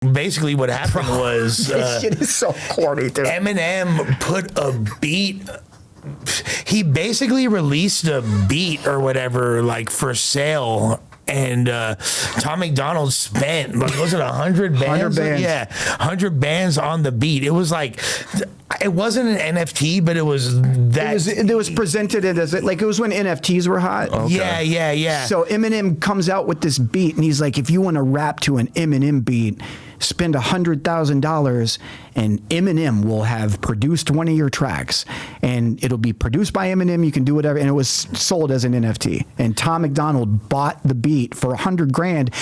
basically what happened was this shit is so corny, dude. Eminem put a beat. He basically released a beat or whatever, like for sale. And Tom McDonald spent, like, was it 100 bands? 100 bands. Yeah, 100 bands on the beat. It was like, it wasn't an NFT, but it was that. It was presented as like it was when NFTs were hot. Okay. Yeah. So Eminem comes out with this beat, and he's like, if you want to rap to an Eminem beat, spend $100,000 and Eminem will have produced one of your tracks, and it'll be produced by Eminem. You can do whatever. And it was sold as an NFT. And Tom McDonald bought the beat for $100,000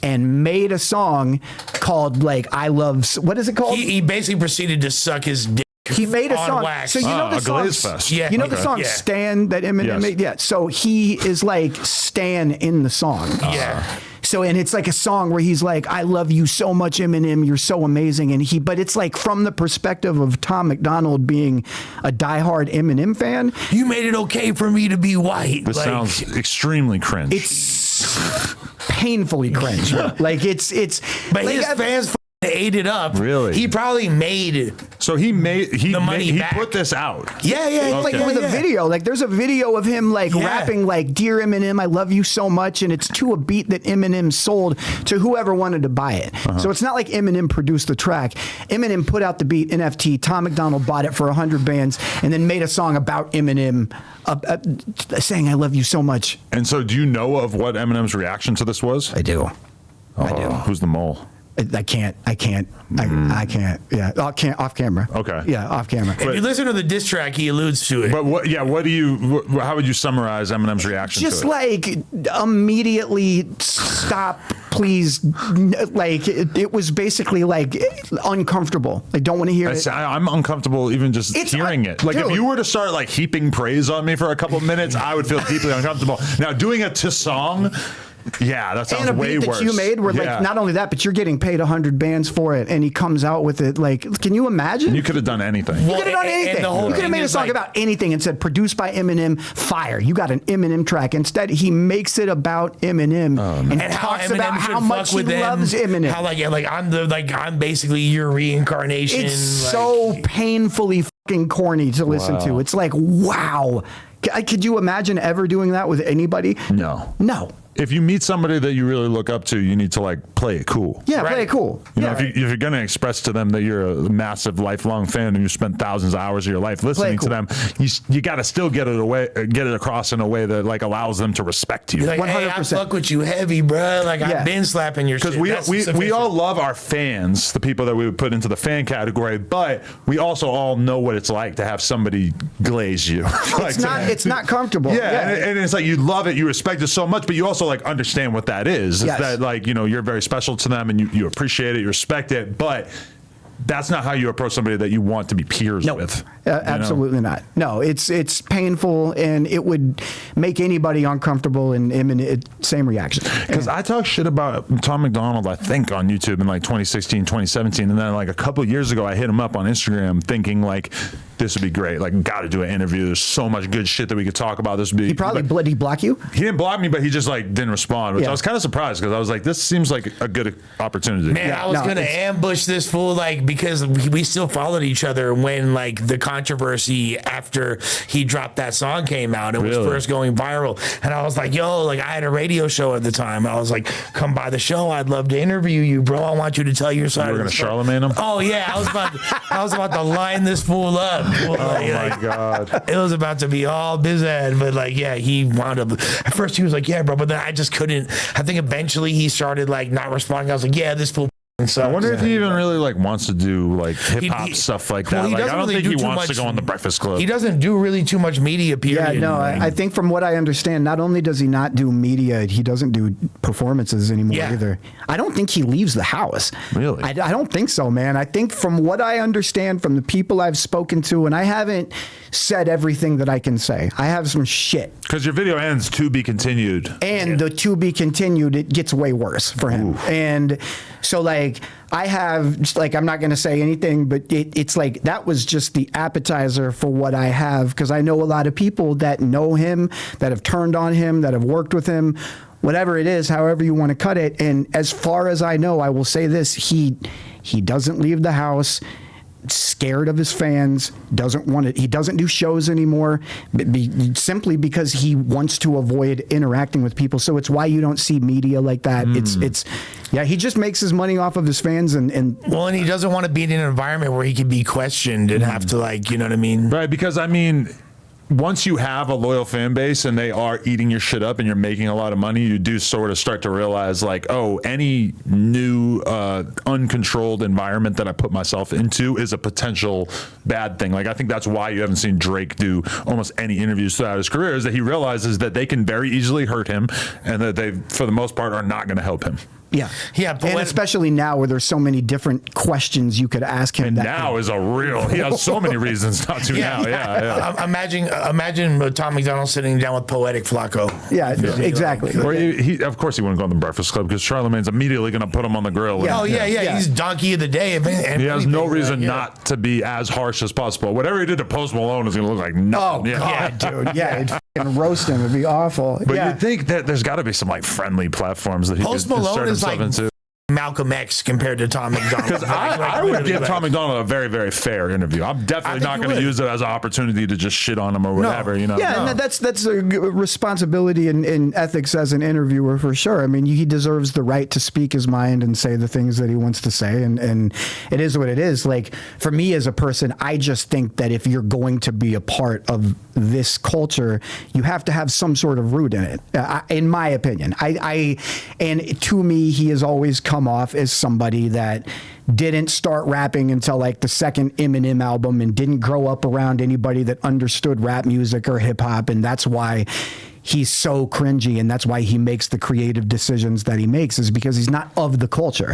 and made a song called like "I Love." What is it called? He basically proceeded to suck his dick. He made a song. Wax. So you know the song. Yeah, you know the song "Stan" that Eminem made. Yeah. So he is like Stan in the song. Yeah. So, and it's like a song where he's like, I love you so much, Eminem, you're so amazing. And but it's like from the perspective of Tom McDonald being a diehard Eminem fan. You made it okay for me to be white. This sounds extremely cringe. It's painfully cringe. Like it's but like, his fans ate it up. Really? He probably made it. So he back. put this out. Yeah. It's like with a video. Like there's a video of him like rapping like "Dear Eminem, I love you so much," and it's to a beat that Eminem sold to whoever wanted to buy it. So it's not like Eminem produced the track. Eminem put out the beat NFT. Tom McDonald bought it for 100 bands and then made a song about Eminem saying "I love you so much." And so, do you know of what Eminem's reaction to this was? I do. I do. Who's the mole? I can't. Yeah, off camera. Okay. Yeah, off camera. If you listen to the diss track, he alludes to it. But how would you summarize Eminem's reaction Just to it? like immediately stop, please. Like it was basically like uncomfortable. I don't want to hear it. I'm uncomfortable even just hearing it. Like, dude. if you were to start like heaping praise on me for a couple minutes, I would feel deeply uncomfortable. Now, doing it to song, yeah, that sounds way worse. And a beat that you made where like not only that, but you're getting paid 100 bands for it, and he comes out with it. Like, can you imagine? You could have done anything. You could have done anything. You could have made a song about anything and said produced by Eminem. Fire. You got an Eminem track. Instead, he makes it about Eminem and talks about how much he loves Eminem. How I'm basically your reincarnation. It's so painfully fucking corny to listen to. It's like, wow. Could you imagine ever doing that with anybody? No. If you meet somebody that you really look up to, you need to like play it cool. Yeah, play it cool. You know, if you're going to express to them that you're a massive lifelong fan and you spent thousands of hours of your life listening to them, you got to still get it across in a way that like allows them to respect you. You're like, 100%. Hey, I fuck with you heavy, bro. Like I've been slapping your shit. Because we all love our fans, the people that we would put into the fan category, but we also all know what it's like to have somebody glaze you. It's not comfortable. Yeah, and it's like you love it, you respect it so much, but you also like understand what that is. Yes. That like, you know, you're very special to them and you appreciate it, you respect it, but that's not how you approach somebody that you want to be peers with. Absolutely not. No, it's painful and it would make anybody uncomfortable and same reaction. Because I talk shit about Tom McDonald, I think, on YouTube in like 2016, 2017. And then like a couple of years ago, I hit him up on Instagram thinking like, this would be great. Like, got to do an interview. There's so much good shit that we could talk about. This would be. Did he block you? He didn't block me, but he just like didn't respond, which I was kind of surprised because I was like, this seems like a good opportunity. Man, I was gonna ambush this fool like because we still followed each other when like the controversy after he dropped that song came out. It was first going viral, and I was like, yo, like I had a radio show at the time. I was like, come by the show. I'd love to interview you, bro. I want you to tell your side. You were gonna Charlemagne him? Oh yeah, I was about to line this fool up. Oh my God. It was about to be all biz ed, but like, yeah, he wound up. At first he was like, yeah, bro, but then I just couldn't. I think eventually he started like not responding. I was like, yeah, this fool. So, I wonder if he even really like wants to do like hip hop stuff like that. Like, I don't think he wants to go on the Breakfast Club. He doesn't do really too much media, period. Yeah, no, I think from what I understand, not only does he not do media, he doesn't do performances anymore either. I don't think he leaves the house. Really? I don't think so, man. I think from what I understand from the people I've spoken to, and I haven't said everything that I can say. I have some shit. Because your video ends to be continued. And the to be continued, it gets way worse for him. Ooh. And so like I have, like, I'm not going to say anything, but it's like that was just the appetizer for what I have, because I know a lot of people that know him, that have turned on him, that have worked with him, whatever it is, however you want to cut it. And as far as I know, I will say this: he doesn't leave the house. Scared of his fans, doesn't want it. He doesn't do shows anymore, simply because he wants to avoid interacting with people. So it's why you don't see media like that. Yeah, he just makes his money off of his fans, and he doesn't want to be in an environment where he can be questioned and have to, like, you know what I mean? Right, because I mean, once you have a loyal fan base and they are eating your shit up and you're making a lot of money, you do sort of start to realize, like, oh, any new uncontrolled environment that I put myself into is a potential bad thing. Like, I think that's why you haven't seen Drake do almost any interviews throughout his career, is that he realizes that they can very easily hurt him and that they, for the most part, are not going to help him. Yeah. But and especially now where there's so many different questions you could ask him. And now is a real, he has so many reasons not to now. Yeah. Imagine Tom McDonald sitting down with Poetic Flacco. Yeah, exactly. Or he of course he wouldn't go on the Breakfast Club because Charlamagne's immediately going to put him on the grill. Yeah. He's donkey of the day. He has no reason not to be as harsh as possible. Whatever he did to Post Malone is going to look like nothing. God, dude. Yeah, it'd fucking roast him. It'd be awful. But you'd think that there's got to be some like friendly platforms that he Post could Malone insert is himself like into. Malcolm X compared to Tom McDonald. Because I would give Tom McDonald a very, very fair interview. I'm definitely not going to use it as an opportunity to just shit on him or whatever. You know? Yeah, and that's a responsibility in ethics as an interviewer for sure. I mean, he deserves the right to speak his mind and say the things that he wants to say, and it is what it is. Like, for me as a person, I just think that if you're going to be a part of this culture, you have to have some sort of root in it. In my opinion, and to me, he has always come off as somebody that didn't start rapping until like the second Eminem album and didn't grow up around anybody that understood rap music or hip hop, and that's why he's so cringy, and that's why he makes the creative decisions that he makes, is because he's not of the culture.